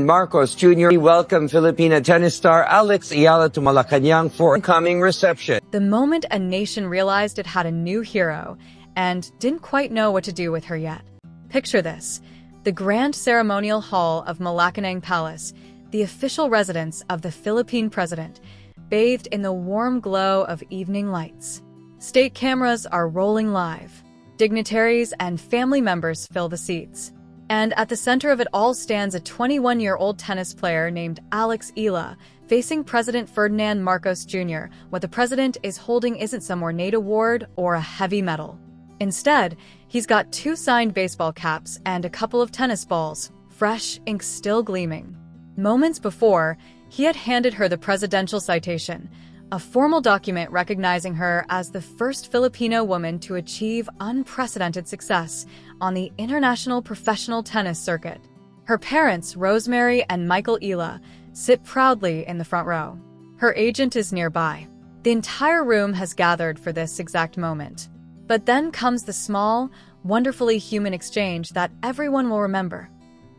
Marcos Jr. welcomed Filipino tennis star Alex Eala to Malacañang for a coming reception. The moment a nation realized it had a new hero and didn't quite know what to do with her yet. Picture this: the grand ceremonial hall of Malacañang Palace, the official residence of the Philippine president, bathed in the warm glow of evening lights. State cameras are rolling live. Dignitaries and family members fill the seats. And at the center of it all stands a 21-year-old tennis player named Alex Eala, facing President Ferdinand Marcos Jr. What the president is holding isn't some ornate award or a heavy medal. Instead, he's got 2 signed baseball caps and a couple of tennis balls, fresh, ink still gleaming. Moments before, he had handed her the presidential citation, a formal document recognizing her as the first Filipino woman to achieve unprecedented success on the international professional tennis circuit. Her parents, Rosemary and Michael Eala, sit proudly in the front row. Her agent is nearby. The entire room has gathered for this exact moment. But then comes the small, wonderfully human exchange that everyone will remember.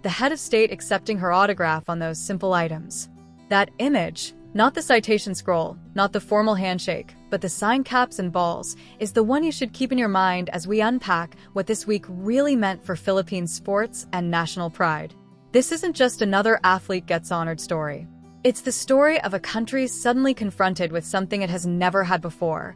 The head of state accepting her autograph on those simple items. That image, not the citation scroll, not the formal handshake, but the sign caps and balls, is the one you should keep in your mind as we unpack what this week really meant for Philippine sports and national pride. This isn't just another athlete gets honored story. It's the story of a country suddenly confronted with something it has never had before.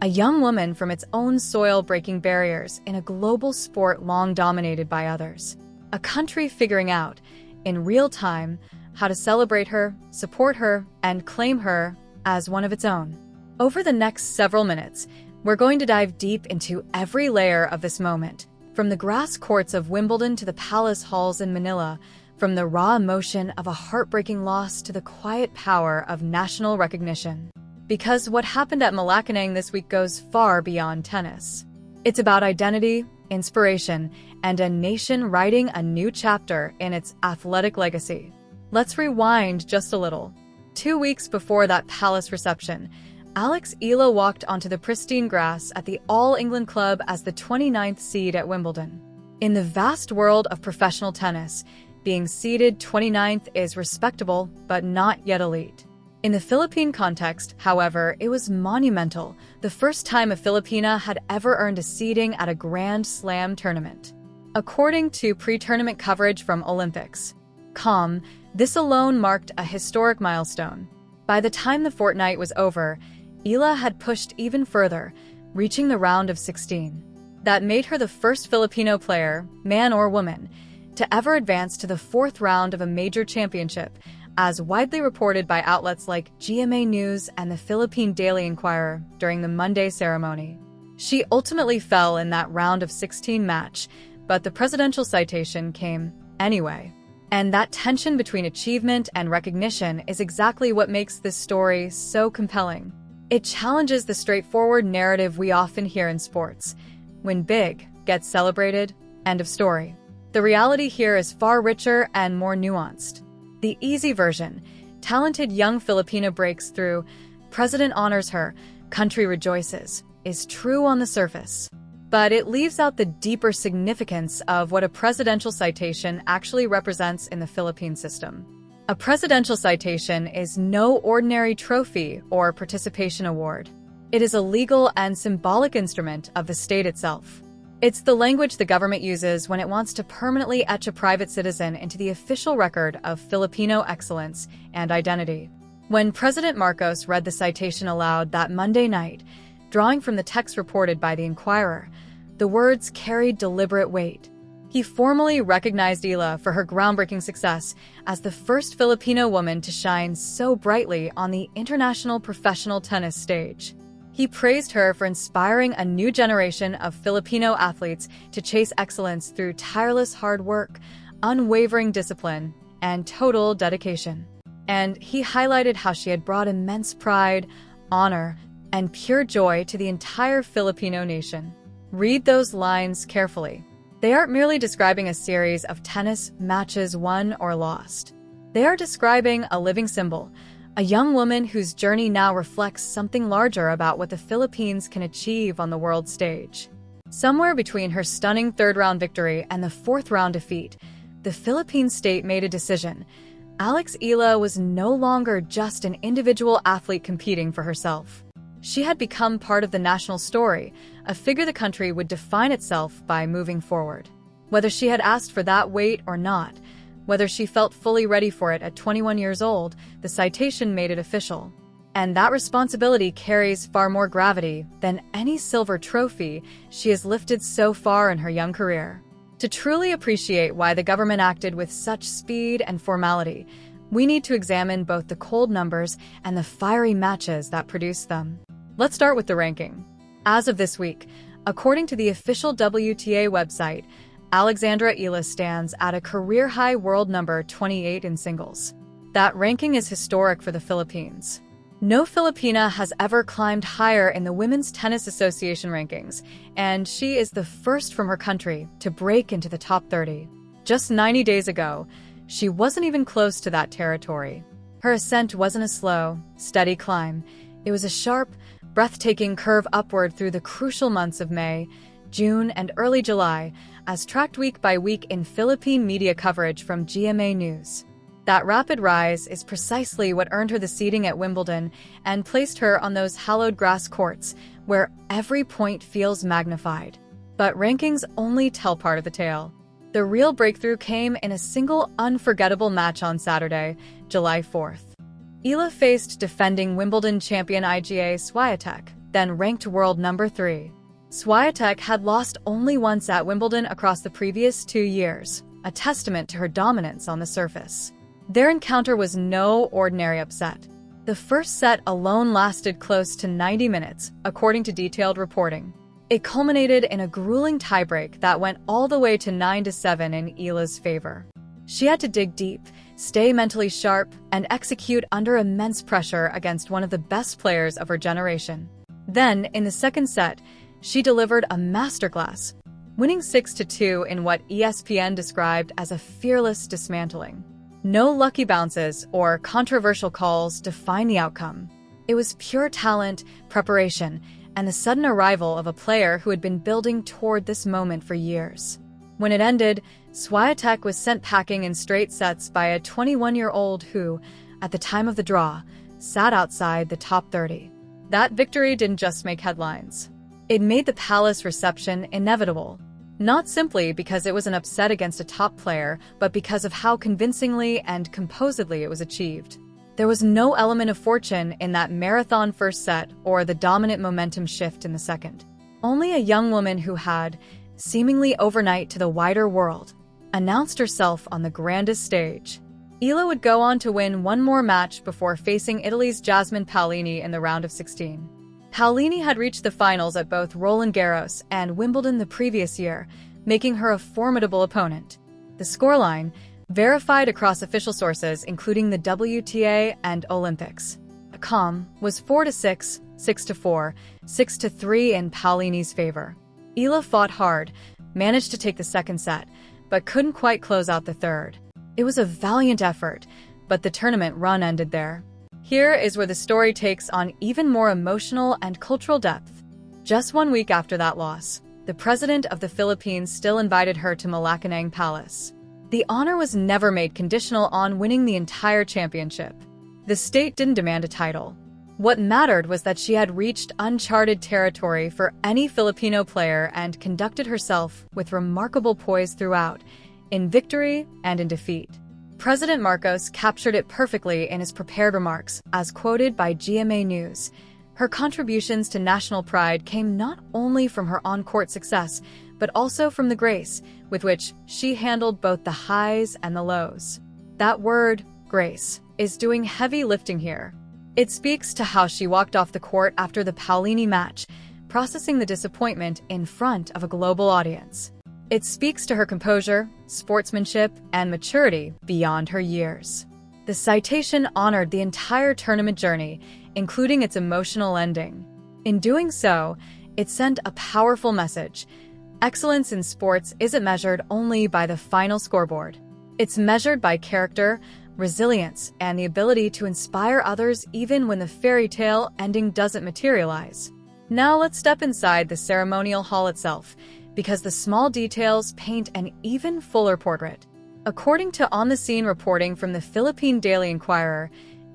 A young woman from its own soil breaking barriers in a global sport long dominated by others. A country figuring out, in real time, how to celebrate her, support her, and claim her as one of its own. Over the next several minutes, we're going to dive deep into every layer of this moment, from the grass courts of Wimbledon to the palace halls in Manila, from the raw emotion of a heartbreaking loss to the quiet power of national recognition. Because what happened at Malacañang this week goes far beyond tennis. It's about identity, inspiration, and a nation writing a new chapter in its athletic legacy. Let's rewind just a little. 2 weeks before that palace reception, Alex Eala walked onto the pristine grass at the All England Club as the 29th seed at Wimbledon. In the vast world of professional tennis, being seeded 29th is respectable, but not yet elite. In the Philippine context, however, it was monumental, the first time a Filipina had ever earned a seeding at a Grand Slam tournament. According to pre-tournament coverage from Olympics.com, this alone marked a historic milestone. By the time the fortnight was over, Eala had pushed even further, reaching the round of 16. That made her the first Filipino player, man or woman, to ever advance to the 4th round of a major championship, as widely reported by outlets like GMA News and the Philippine Daily Inquirer during the Monday ceremony. She ultimately fell in that round of 16 match, but the presidential citation came anyway. And that tension between achievement and recognition is exactly what makes this story so compelling. It challenges the straightforward narrative we often hear in sports. When big gets celebrated, end of story. The reality here is far richer and more nuanced. The easy version: talented young Filipina breaks through, president honors her, country rejoices, is true on the surface. But it leaves out the deeper significance of what a presidential citation actually represents in the Philippine system. A presidential citation is no ordinary trophy or participation award. It is a legal and symbolic instrument of the state itself. It's the language the government uses when it wants to permanently etch a private citizen into the official record of Filipino excellence and identity. When President Marcos read the citation aloud that Monday night, drawing from the text reported by the Inquirer, the words carried deliberate weight. He formally recognized Eala for her groundbreaking success as the first Filipino woman to shine so brightly on the international professional tennis stage. He praised her for inspiring a new generation of Filipino athletes to chase excellence through tireless hard work, unwavering discipline, and total dedication. And he highlighted how she had brought immense pride, honor, and pure joy to the entire Filipino nation. Read those lines carefully. They aren't merely describing a series of tennis matches won or lost. They are describing a living symbol, a young woman whose journey now reflects something larger about what the Philippines can achieve on the world stage. Somewhere between her stunning 3rd-round victory and the 4th-round defeat, the Philippine state made a decision. Alex Eala was no longer just an individual athlete competing for herself. She had become part of the national story, a figure the country would define itself by moving forward. Whether she had asked for that weight or not, whether she felt fully ready for it at 21 years old, the Citation made it official. And that responsibility carries far more gravity than any silver trophy she has lifted so far in her young career. To truly appreciate why the government acted with such speed and formality, we need to examine both the cold numbers and the fiery matches that produced them. Let's start with the ranking. As of this week, according to the official WTA website, Alexandra Eala stands at a career-high world number 28 in singles. That ranking is historic for the Philippines. No Filipina has ever climbed higher in the Women's Tennis Association rankings, and she is the first from her country to break into the top 30. Just 90 days ago, she wasn't even close to that territory. Her ascent wasn't a slow, steady climb. It was a sharp, breathtaking curve upward through the crucial months of May, June, and early July, as tracked week by week in Philippine media coverage from GMA News. That rapid rise is precisely what earned her the seeding at Wimbledon and placed her on those hallowed grass courts where every point feels magnified. But rankings only tell part of the tale. The real breakthrough came in a single unforgettable match on Saturday, July 4th. Eala faced defending Wimbledon champion Iga Świątek, then ranked world number 3. Swiatek had lost only once at Wimbledon across the previous 2 years, a testament to her dominance on the surface. Their encounter was no ordinary upset. The first set alone lasted close to 90 minutes, according to detailed reporting. It culminated in a grueling tiebreak that went all the way to 9-7 in Eala's favor. She had to dig deep, stay mentally sharp, and execute under immense pressure against one of the best players of her generation. Then, in the second set, she delivered a masterclass, winning 6-2 in what ESPN described as a fearless dismantling. No lucky bounces or controversial calls define the outcome. It was pure talent, preparation, and the sudden arrival of a player who had been building toward this moment for years. When it ended, Swiatek was sent packing in straight sets by a 21-year-old who, at the time of the draw, sat outside the top 30. That victory didn't just make headlines. It made the Palace reception inevitable. Not simply because it was an upset against a top player, but because of how convincingly and composedly it was achieved. There was no element of fortune in that marathon first set or the dominant momentum shift in the second. Only a young woman who had, seemingly overnight to the wider world, announced herself on the grandest stage. Eala would go on to win one more match before facing Italy's Jasmine Paolini in the round of 16. Paolini had reached the finals at both Roland Garros and Wimbledon the previous year, making her a formidable opponent. The scoreline, verified across official sources including the WTA and Olympics.com, was 4-6, 6-4, 6-3 in Paolini's favor. Eala fought hard, managed to take the second set, but couldn't quite close out the third. It was a valiant effort, but the tournament run ended there. Here is where the story takes on even more emotional and cultural depth. Just 1 week after that loss, the president of the Philippines still invited her to Malacañang Palace. The honor was never made conditional on winning the entire championship. The state didn't demand a title. What mattered was that she had reached uncharted territory for any Filipino player and conducted herself with remarkable poise throughout, in victory and in defeat. President Marcos captured it perfectly in his prepared remarks, as quoted by GMA News. Her contributions to national pride came not only from her on-court success, but also from the grace with which she handled both the highs and the lows. That word, grace, is doing heavy lifting here. It speaks to how she walked off the court after the Paolini match, processing the disappointment in front of a global audience. It speaks to her composure, sportsmanship, and maturity beyond her years. The citation honored the entire tournament journey, including its emotional ending. In doing so, it sent a powerful message. Excellence in sports isn't measured only by the final scoreboard. It's measured by character, resilience, and the ability to inspire others even when the fairy tale ending doesn't materialize. Now let's step inside the ceremonial hall itself, because the small details paint an even fuller portrait. According to on-the-scene reporting from the Philippine Daily Inquirer,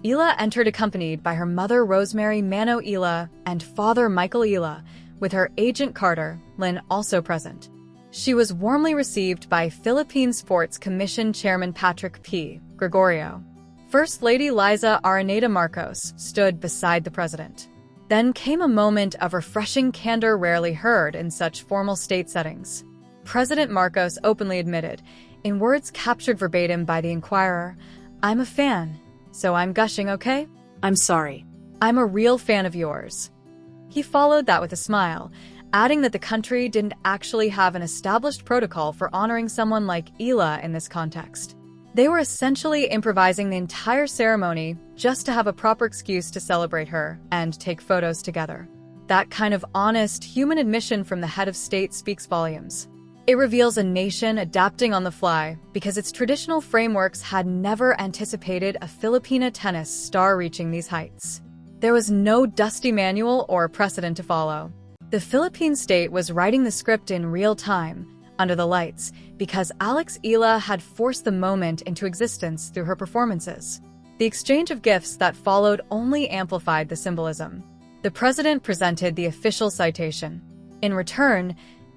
Eala entered accompanied by her mother Rosemary Mano Eala and father Michael Eala, with her agent Carter Lynn also present. She was warmly received by Philippine Sports Commission Chairman Patrick P. Gregorio. First Lady Liza Araneda Marcos stood beside the president. Then came a moment of refreshing candor rarely heard in such formal state settings. President Marcos openly admitted, in words captured verbatim by the Inquirer, "I'm a fan, so I'm gushing, okay? I'm sorry. I'm a real fan of yours." He followed that with a smile, adding that the country didn't actually have an established protocol for honoring someone like Eala in this context. They were essentially improvising the entire ceremony just to have a proper excuse to celebrate her and take photos together. That kind of honest, human admission from the head of state speaks volumes. It reveals a nation adapting on the fly because its traditional frameworks had never anticipated a Filipina tennis star reaching these heights. There was no dusty manual or precedent to follow. The Philippine state was writing the script in real time, under the lights, because Alex Eala had forced the moment into existence through her performances. The exchange of gifts that followed only amplified the symbolism. The president presented the official citation. In return,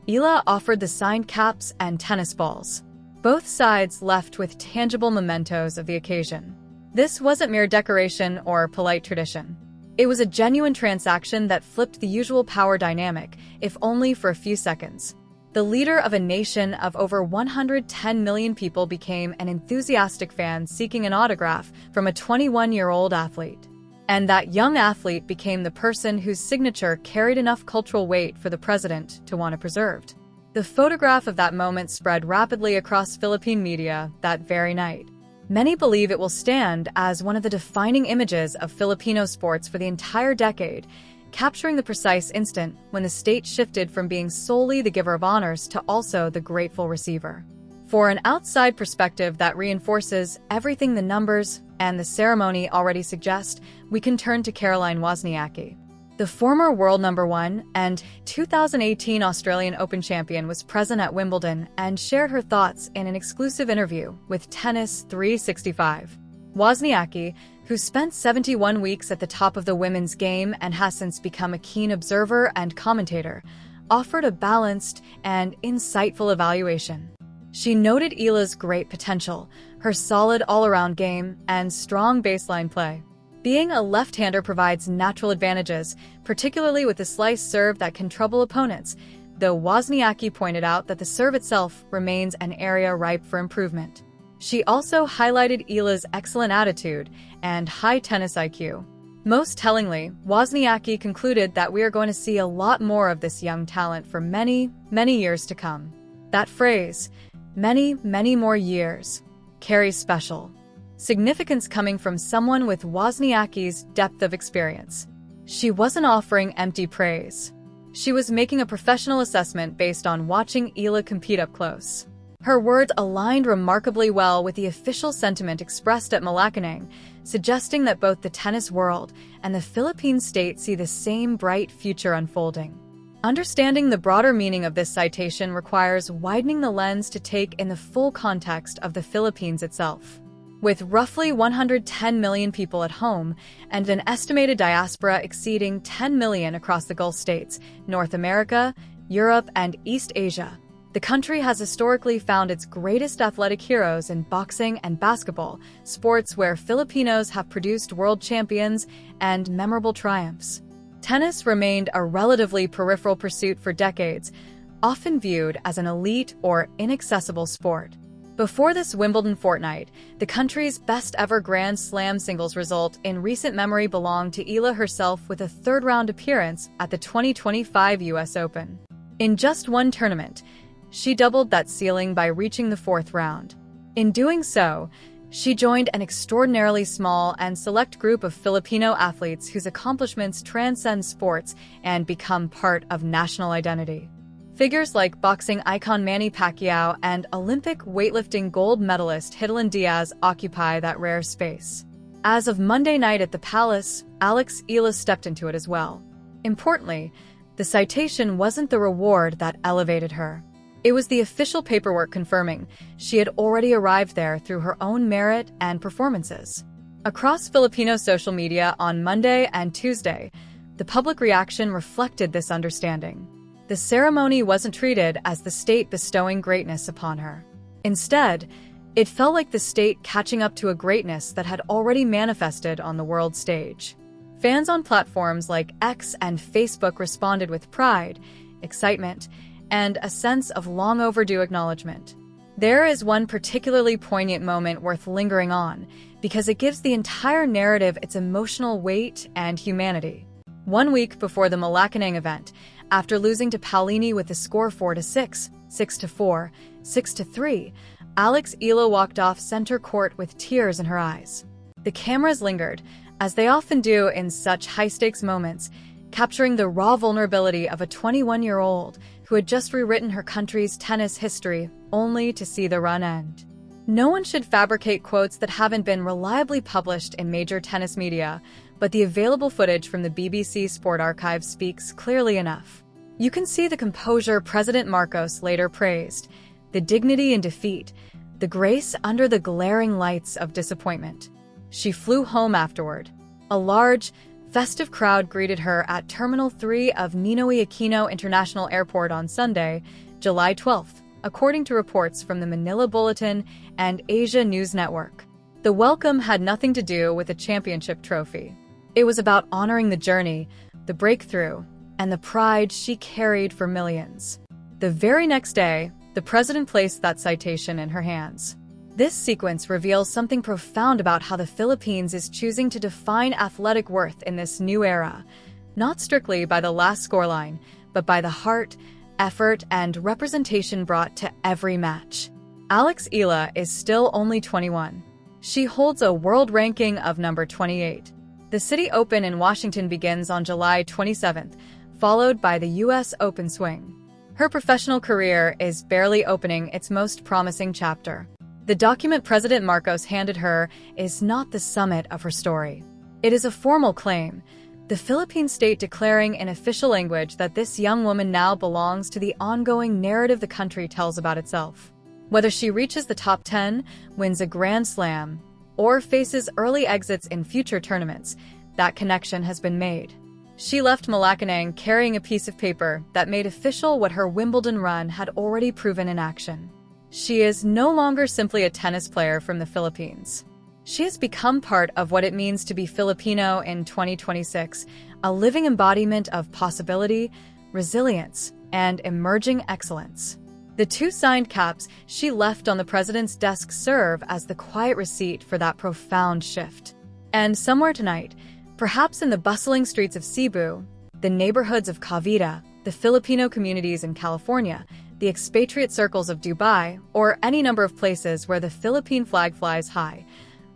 Eala offered the signed caps and tennis balls. Both sides left with tangible mementos of the occasion. This wasn't mere decoration or polite tradition. It was a genuine transaction that flipped the usual power dynamic, if only for a few seconds. The leader of a nation of over 110 million people became an enthusiastic fan seeking an autograph from a 21-year-old athlete. And that young athlete became the person whose signature carried enough cultural weight for the president to want it preserved. The photograph of that moment spread rapidly across Philippine media that very night. Many believe it will stand as one of the defining images of Filipino sports for the entire decade, capturing the precise instant when the state shifted from being solely the giver of honors to also the grateful receiver. For an outside perspective that reinforces everything the numbers and the ceremony already suggest, we can turn to Caroline Wozniacki. The former world number 1 and 2018 Australian Open champion was present at Wimbledon and shared her thoughts in an exclusive interview with Tennis 365. Wozniacki, who spent 71 weeks at the top of the women's game and has since become a keen observer and commentator, offered a balanced and insightful evaluation. She noted Eala's great potential, her solid all-around game, and strong baseline play. Being a left-hander provides natural advantages, particularly with a slice serve that can trouble opponents, though Wozniacki pointed out that the serve itself remains an area ripe for improvement. She also highlighted Eala's excellent attitude and high tennis IQ. Most tellingly, Wozniacki concluded that we are going to see a lot more of this young talent for many, many years to come. That phrase, many, many more years, carries special significance coming from someone with Wozniacki's depth of experience. She wasn't offering empty praise. She was making a professional assessment based on watching Eala compete up close. Her words aligned remarkably well with the official sentiment expressed at Malacañang, suggesting that both the tennis world and the Philippine state see the same bright future unfolding. Understanding the broader meaning of this citation requires widening the lens to take in the full context of the Philippines itself. With roughly 110 million people at home and an estimated diaspora exceeding 10 million across the Gulf states, North America, Europe, and East Asia, the country has historically found its greatest athletic heroes in boxing and basketball, sports where Filipinos have produced world champions and memorable triumphs. Tennis remained a relatively peripheral pursuit for decades, often viewed as an elite or inaccessible sport. Before this Wimbledon fortnight, the country's best-ever Grand Slam singles result in recent memory belonged to Eala herself with a third-round appearance at the 2025 U.S. Open. In just one tournament, she doubled that ceiling by reaching the fourth round. In doing so, she joined an extraordinarily small and select group of Filipino athletes whose accomplishments transcend sports and become part of national identity. Figures like boxing icon Manny Pacquiao and Olympic weightlifting gold medalist Hidilyn Diaz occupy that rare space. As of Monday night at the Palace, Alex Eala stepped into it as well. Importantly, the citation wasn't the reward that elevated her. It was the official paperwork confirming she had already arrived there through her own merit and performances. Across Filipino social media on Monday and Tuesday, the public reaction reflected this understanding. The ceremony wasn't treated as the state bestowing greatness upon her. Instead, it felt like the state catching up to a greatness that had already manifested on the world stage. Fans on platforms like X and Facebook responded with pride, excitement, and a sense of long overdue acknowledgement. There is one particularly poignant moment worth lingering on because it gives the entire narrative its emotional weight and humanity. 1 week before the Malacañang event, after losing to Paolini with the score 4-6, 6-4, 6-3, Alex Eala walked off center court with tears in her eyes. The cameras lingered, as they often do in such high-stakes moments, capturing the raw vulnerability of a 21-year-old who had just rewritten her country's tennis history only to see the run end. No one should fabricate quotes that haven't been reliably published in major tennis media, but the available footage from the BBC Sport Archive speaks clearly enough. You can see the composure President Marcos later praised, the dignity in defeat, the grace under the glaring lights of disappointment. She flew home afterward. A large, festive crowd greeted her at Terminal 3 of Ninoy Aquino International Airport on Sunday, July 12th, according to reports from the Manila Bulletin and Asia News Network. The welcome had nothing to do with a championship trophy. It was about honoring the journey, the breakthrough, and the pride she carried for millions. The very next day, the president placed that citation in her hands. This sequence reveals something profound about how the Philippines is choosing to define athletic worth in this new era, not strictly by the last scoreline, but by the heart, effort, and representation brought to every match. Alex Eala is still only 21. She holds a world ranking of number 28. The City Open in Washington begins on July 27th, followed by the U.S. Open swing. Her professional career is barely opening its most promising chapter. The document President Marcos handed her is not the summit of her story. It is a formal claim, the Philippine state declaring in official language that this young woman now belongs to the ongoing narrative the country tells about itself. Whether she reaches the top 10, wins a Grand Slam, or faces early exits in future tournaments, that connection has been made. She left Malacañang carrying a piece of paper that made official what her Wimbledon run had already proven in action. She is no longer simply a tennis player from the Philippines. She has become part of what it means to be Filipino in 2026, a living embodiment of possibility, resilience, and emerging excellence. The 2 signed caps she left on the president's desk serve as the quiet receipt for that profound shift. And somewhere tonight, perhaps in the bustling streets of Cebu, the neighborhoods of Cavite, the Filipino communities in California, the expatriate circles of Dubai, or any number of places where the Philippine flag flies high,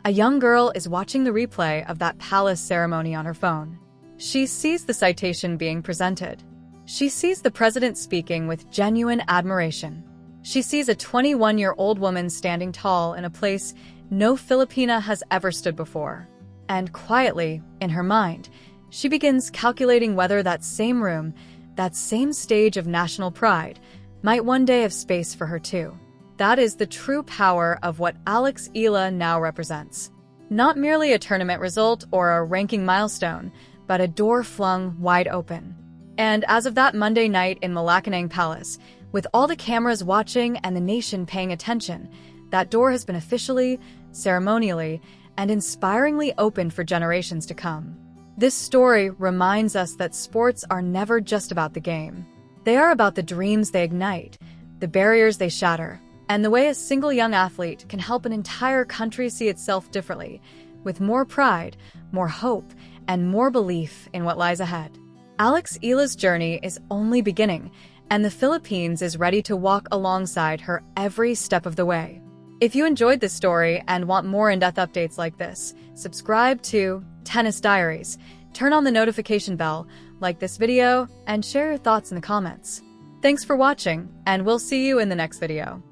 a young girl is watching the replay of that palace ceremony on her phone. She sees the citation being presented. She sees the president speaking with genuine admiration. She sees a 21-year-old woman standing tall in a place no Filipina has ever stood before. And quietly, in her mind, she begins calculating whether that same room, that same stage of national pride, might one day have space for her too. That is the true power of what Alex Eala now represents. Not merely a tournament result or a ranking milestone, but a door flung wide open. And as of that Monday night in Malacañang Palace, with all the cameras watching and the nation paying attention, that door has been officially, ceremonially, and inspiringly opened for generations to come. This story reminds us that sports are never just about the game. They are about the dreams they ignite, the barriers they shatter, and the way a single young athlete can help an entire country see itself differently, with more pride, more hope, and more belief in what lies ahead. Alex Eala's journey is only beginning, and the Philippines is ready to walk alongside her every step of the way. If you enjoyed this story and want more in-depth updates like this, subscribe to Tennis Diaries, turn on the notification bell, like this video, and share your thoughts in the comments. Thanks for watching, and we'll see you in the next video.